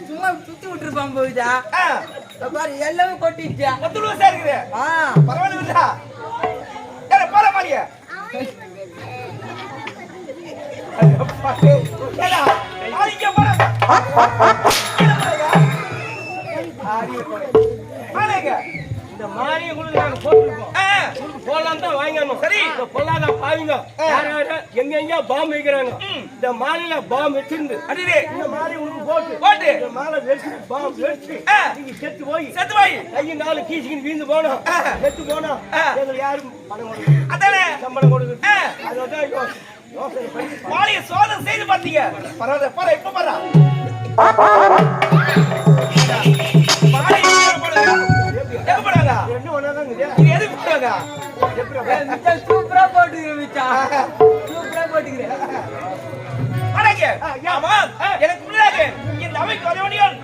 சும்மா சுத்தி விட்டுருப்பான் போயிட்டா பாரு எல்லாமே கொட்டிச்சா பரவாயில்ல போற மாதிரியா இந்த மாதிரி உங்களுக்கு நாங்க போட்டுருக்கோம் போலாம் தான் வாங்கணும். சரி, பொல்லாத பாவிங்க எங்க பாம்பு வைக்கிறாங்க. இந்த மாலையில பாம்பு வச்சிருந்து இந்த மாலை உங்களுக்கு போட்டு இந்த மாலை வெடிச்சு பாம்பு வெடிச்சு நீங்க செத்து போய் கையை நாலு கீசிக்கின்னு வீழ்ந்து போனோம். செத்து போனோம் எங்களுக்கு யாரும் பணம் கொடுக்கும் அதானே சம்பளம் கொடுக்குது. அதான் யோசனை பண்ணி மாலையை சோதனை செய்து பார்த்தீங்க. பரவாயில்ல பாரு இப்ப பாரு சூப்பரா போட்டுக்கிறேன் எனக்கு முன்னாடி இந்த அவைக்கு வரவடியால்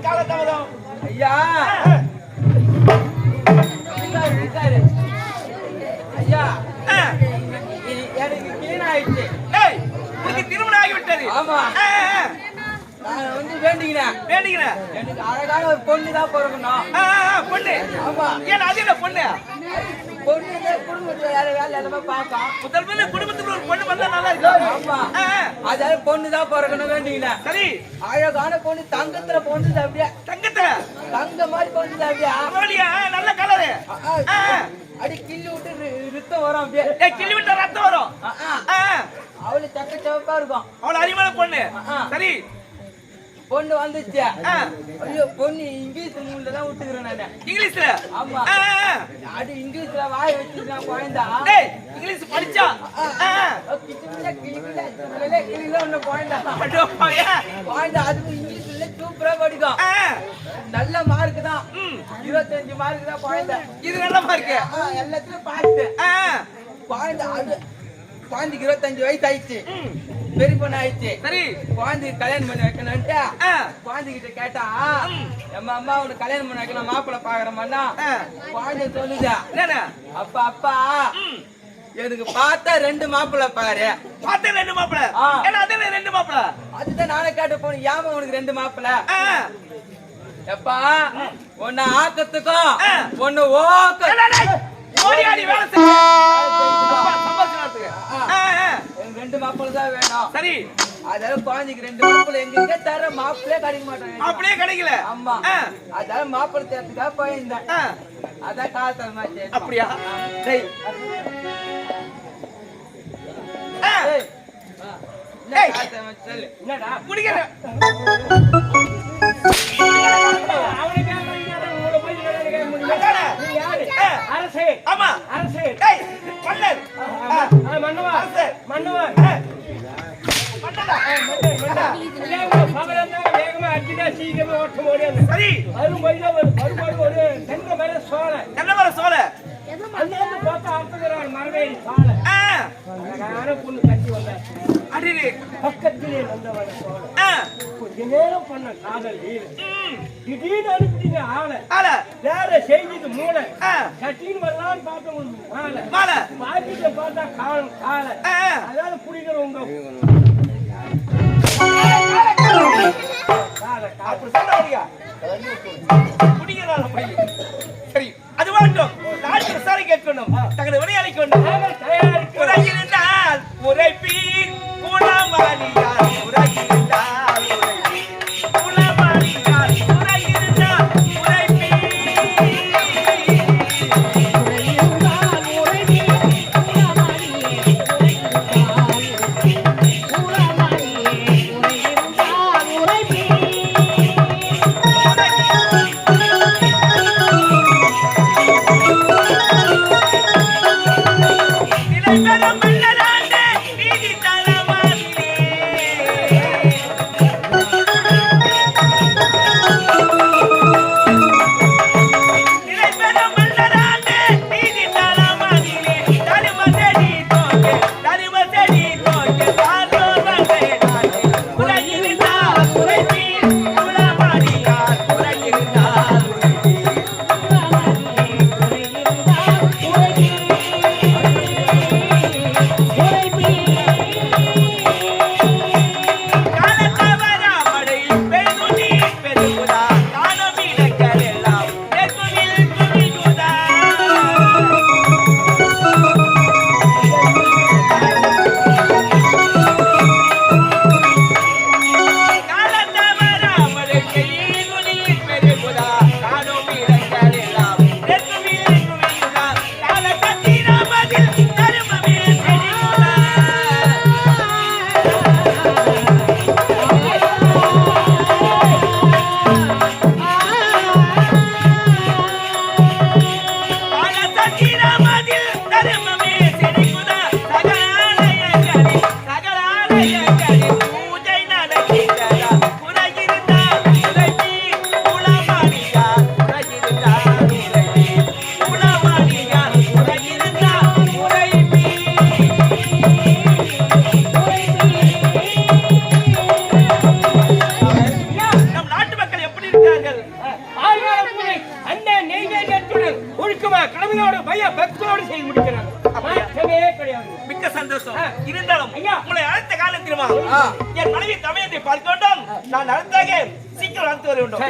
காலத்தாமதம் ஐயா ஐயா எனக்கு கிளீன் ஆயிடுச்சு. திருமணம் ஆகிவிட்டது. ஆமா நான் வந்து வேண்டிக்கிறேன் எனக்கு அழகான ஒரு பொண்ணு தான் பிறக்கணும். பொண்ணு? ஆமா. ஏன் அது என்ன பொண்ணு? பொண்ணு குடும்பத்துல வேலை எல்லாமே பார்ப்போம். முதல்ல குடும்பத்துக்கு ஒரு பொண்ணு வந்தா நல்லா இருக்கும். ஆமா. அதாவது பொண்ணு தான் பிறக்கணும் வேண்டிக்கிறேன். சரி, அழகான பொண்ணு தங்கத்துல பொண்ணு அப்படியே தங்க மாதிரி பொண்ணு அப்படியே நல்ல கலரு அடி கிள்ளி விட்டு ரத்தம் வரும். அப்படியே கிள்ளி விட்டு ரத்தம் வரும். அவளு சக்க சிவப்பா இருக்கும். அவளு அறிவான பொண்ணு. சரி, பொண்ணு வந்துச்சு. ஐயோ பொண்ணு இங்கிலீஷ் மூணுல தான் விட்டுக்கிறேன் நானு. இங்கிலீஷ்ல? ஆமா. அது இங்கிலீஷ்ல வாய் வச்சுக்கிறேன் குழந்தா. இங்கிலீஷ் படிச்சா குழந்தா அது இங்கிலீஷ்ல சூப்பரா படிக்கும். நல்ல மார்க் தான். 25 மார்க் தான் குழந்தை. இது நல்ல மார்க். எல்லாத்துலயும் பாத்து குழந்தை. அது குழந்தைக்கு 25 வயசு ஆயிடுச்சு. பெரிய பொண்ணு ஆயிடுச்சு. சரி, குழந்தைக்கு கல்யாணம் பண்ணி வைக்கணும்ட்டு குழந்தைகிட்ட கேட்டா நம்ம அம்மா உனக்கு கல்யாணம் பண்ணி வைக்கணும் மாப்பிள்ளை பாக்குறோம்னா குழந்தை சொல்லுதா அப்பா அப்பா எனக்கு பார்த்தா 2 மாப்பிள்ளை பாரு. பார்த்தா 2 மாப்பிள்ளை? 2 மாப்பிள்ளை? அதுதான் நானே கேட்ட போன ஏமா உனக்கு 2 மாப்பிள்ளை? எப்பா ஒன்னு ஆக்கத்துக்கும் ஒன்னு ஓக்க ஓடி ஆடி வேலை செய்ய சம்பாதிக்கிறதுக்கு ரெண்டு மாப்பிள்ள தான் வேணும். சரி அதால குழந்தைக்கு ரெண்டு மாப்பிள்ள எங்க தர மாப்பிள்ளே கிடைக்க மாட்டாங்க. அப்படியே கிடைக்கல. ஆமா அதால மாப்பிள்ள தேர்த்துக்காக போயிருந்தேன். அதான் காலத்தரமாச்சு. அப்படியா? டேய் சொல்லு என்னடா குடிக்கிற அரசே ஆமா அரசே டேய் மன்னர் மன்னவா அரசே மன்னவா மன்னடா வேகமா அடிச்சா சீக்கிரமா ஓட்ட முடியாது. சரி மறுபடியும் ஒரு தென்னை மர சோலை என்ன வர சோழ அந்த பார்த்தா ஆத்துக்கிறார் மரவேலி சாலை அழகான பொண்ணு கட்டி வந்தார். அடிடி பக்கத்திலே வந்தவன சோலை கொஞ்ச நேரம் பண்ண காதல் வீடு திடீர்னு அனுப்பிட்டீங்க ஆளை ஆல வேற செய்திட்டு மூளை கட்டின்னு வரலான்னு பார்த்தவங்க மாலை மாலை பாக்கிட்ட பார்த்தா காலம் காலை அதாவது பிடிக்கிறவங்க அப்படி சொன்னா குடிக்கிறாள் அப்படி. சரி அது மட்டும் நாட்டு விசாரி கேட்கணும் தகன விளையாடி கொண்டு உரையிருந்தால் உரைப்பீர் குணமானியார் உரையிருந்தால் குணமானியார் உரையிருந்தால் மிக்க சந்தோஷம். இருந்தாலும் உங்களை அழைத்த காலத்திலுமா என் மனைவி தமையத்தை பார்த்துக்கொண்டோம். நான் அடுத்தாக சீக்கிரம் அழைத்து வர வேண்டும்.